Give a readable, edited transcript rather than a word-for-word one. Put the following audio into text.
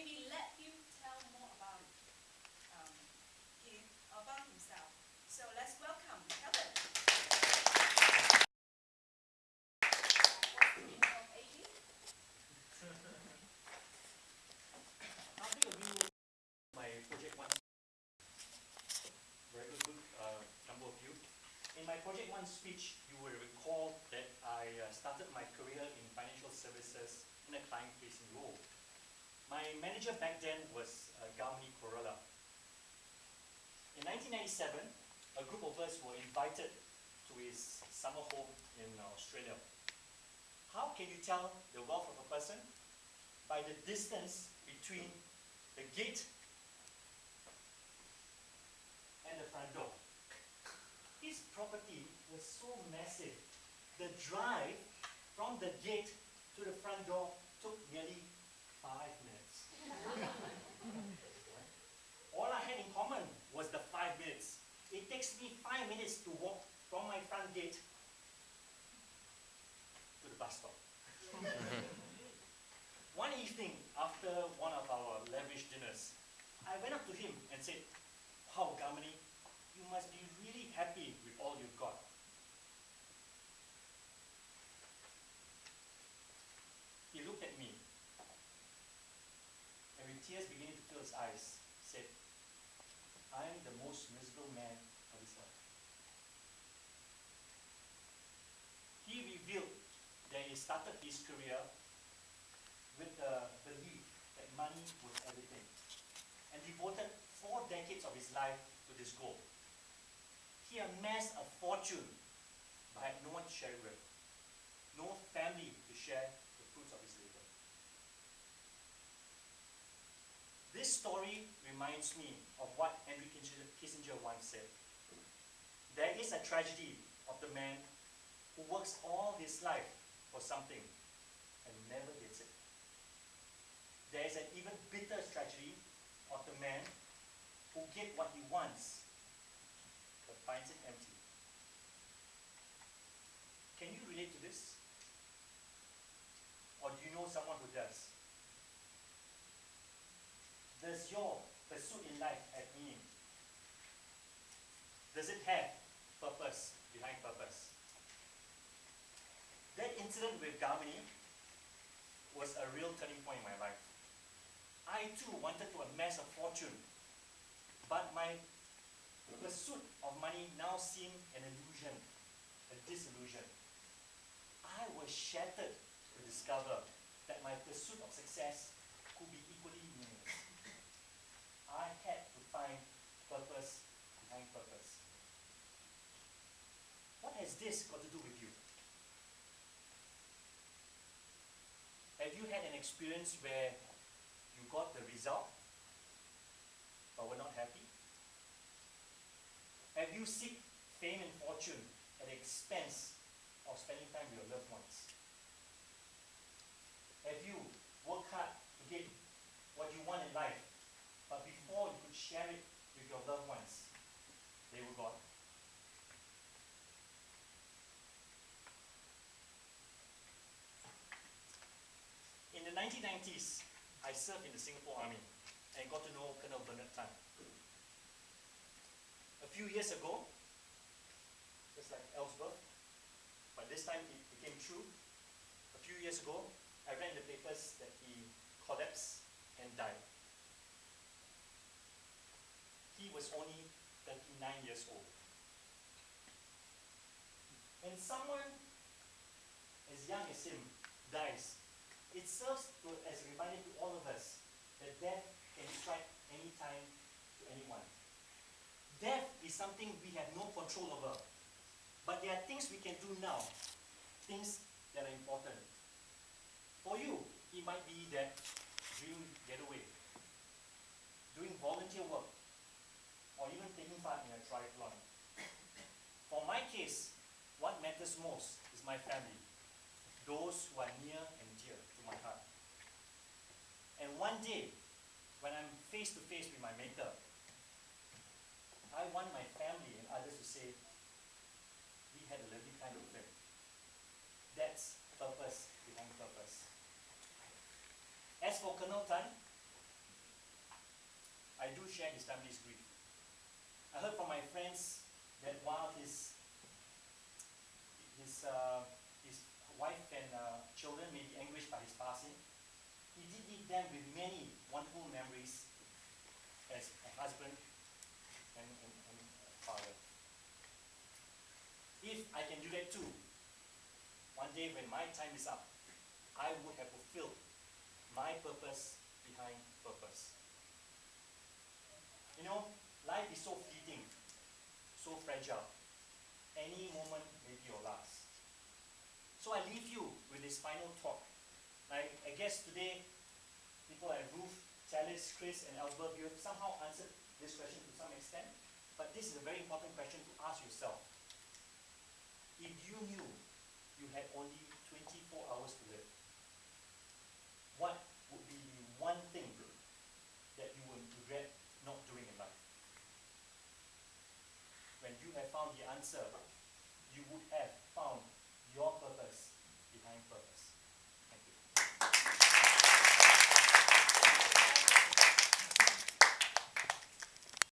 maybe let him tell more about himself. So let's welcome Helen. What's the meaning of 80? I'll take a view of my project one. Very good number of you. In my project one speech, you will recall that I started my career in financial services in a client-facing role. My manager back then was Gamini Corolla. In 1997, a group of us were invited to his summer home in Australia. How can you tell the wealth of a person? By the distance between the gate and the front door. His property was so massive. The drive from the gate to the front door took nearly 5 minutes. All I had in common was the 5 minutes. It takes me 5 minutes to walk from my front gate to the bus stop. One evening, after one of our lavish dinners, I went up to him and said, "Wow, Gamini, you must be really happy with all you've got." He looked at me, and with tears beginning to fill his eyes, said, "I am the most miserable man of this earth." He revealed that he started his career with the belief that money was everything, and devoted 4 decades of his life to this goal. He amassed a fortune, but had no one to share it with, no family to share the fruits of his labor. This story reminds me of what Henry Kissinger once said. There is a tragedy of the man who works all his life for something and never gets it. There is an even bitter tragedy of the man who gets what he wants but finds it empty. Can you relate to this? Or do you know someone who does? Does your pursuit in life have meaning? Does it have purpose behind purpose? That incident with Gamini was a real turning point in my life. I too wanted to amass a fortune, but my pursuit of money now seemed an illusion, a disillusion. I was shattered to discover that my pursuit of success could be equally meaningless. I had to find purpose behind purpose. What has this got to do with you? Have you had an experience where you got the result, but were not happy? Have you sought fame and fortune at the expense of spending time with your loved ones? Have you worked hard to get what you want in life, but before you could share it with your loved ones, they were gone? In the 1990s, I served in the Singapore Army and got to know Colonel Bernard Tan. A few years ago, just like Ellsworth, but this time it became true. A few years ago, I read in the papers that he collapsed and died. He was only 39 years old. When someone as young as him dies, it serves as a reminder to all of us that death can strike any time to anyone. Death is something we have no control over. But there are things we can do now, things that are important. For you, it might be that dream getaway, doing volunteer work, or even taking part in a triathlon. For my case, what matters most is my family, those who are near and dear to my heart. And one day, when I'm face to face with my Maker, I want my family and others to say, "We had a lovely time with him." That's purpose behind purpose. As for Colonel Tan, I do share his family's grief. I heard from my friends that while his wife and children may be anguished by his passing, he did leave them with many wonderful memories as a husband and father. If I can do that too, one day when my time is up, I would have fulfilled my purpose behind purpose. You know, life is so fleeting, so fragile. Any moment may be your last. So I leave you with this final thought. I guess today, people like Ruth, Chalice, Chris, and Elsbeth, you have somehow answered this question to some extent. But this is a very important question to ask yourself. If you knew you had only 24 hours to live, what would be the one thing that you would regret not doing in life? When you have found the answer, you would have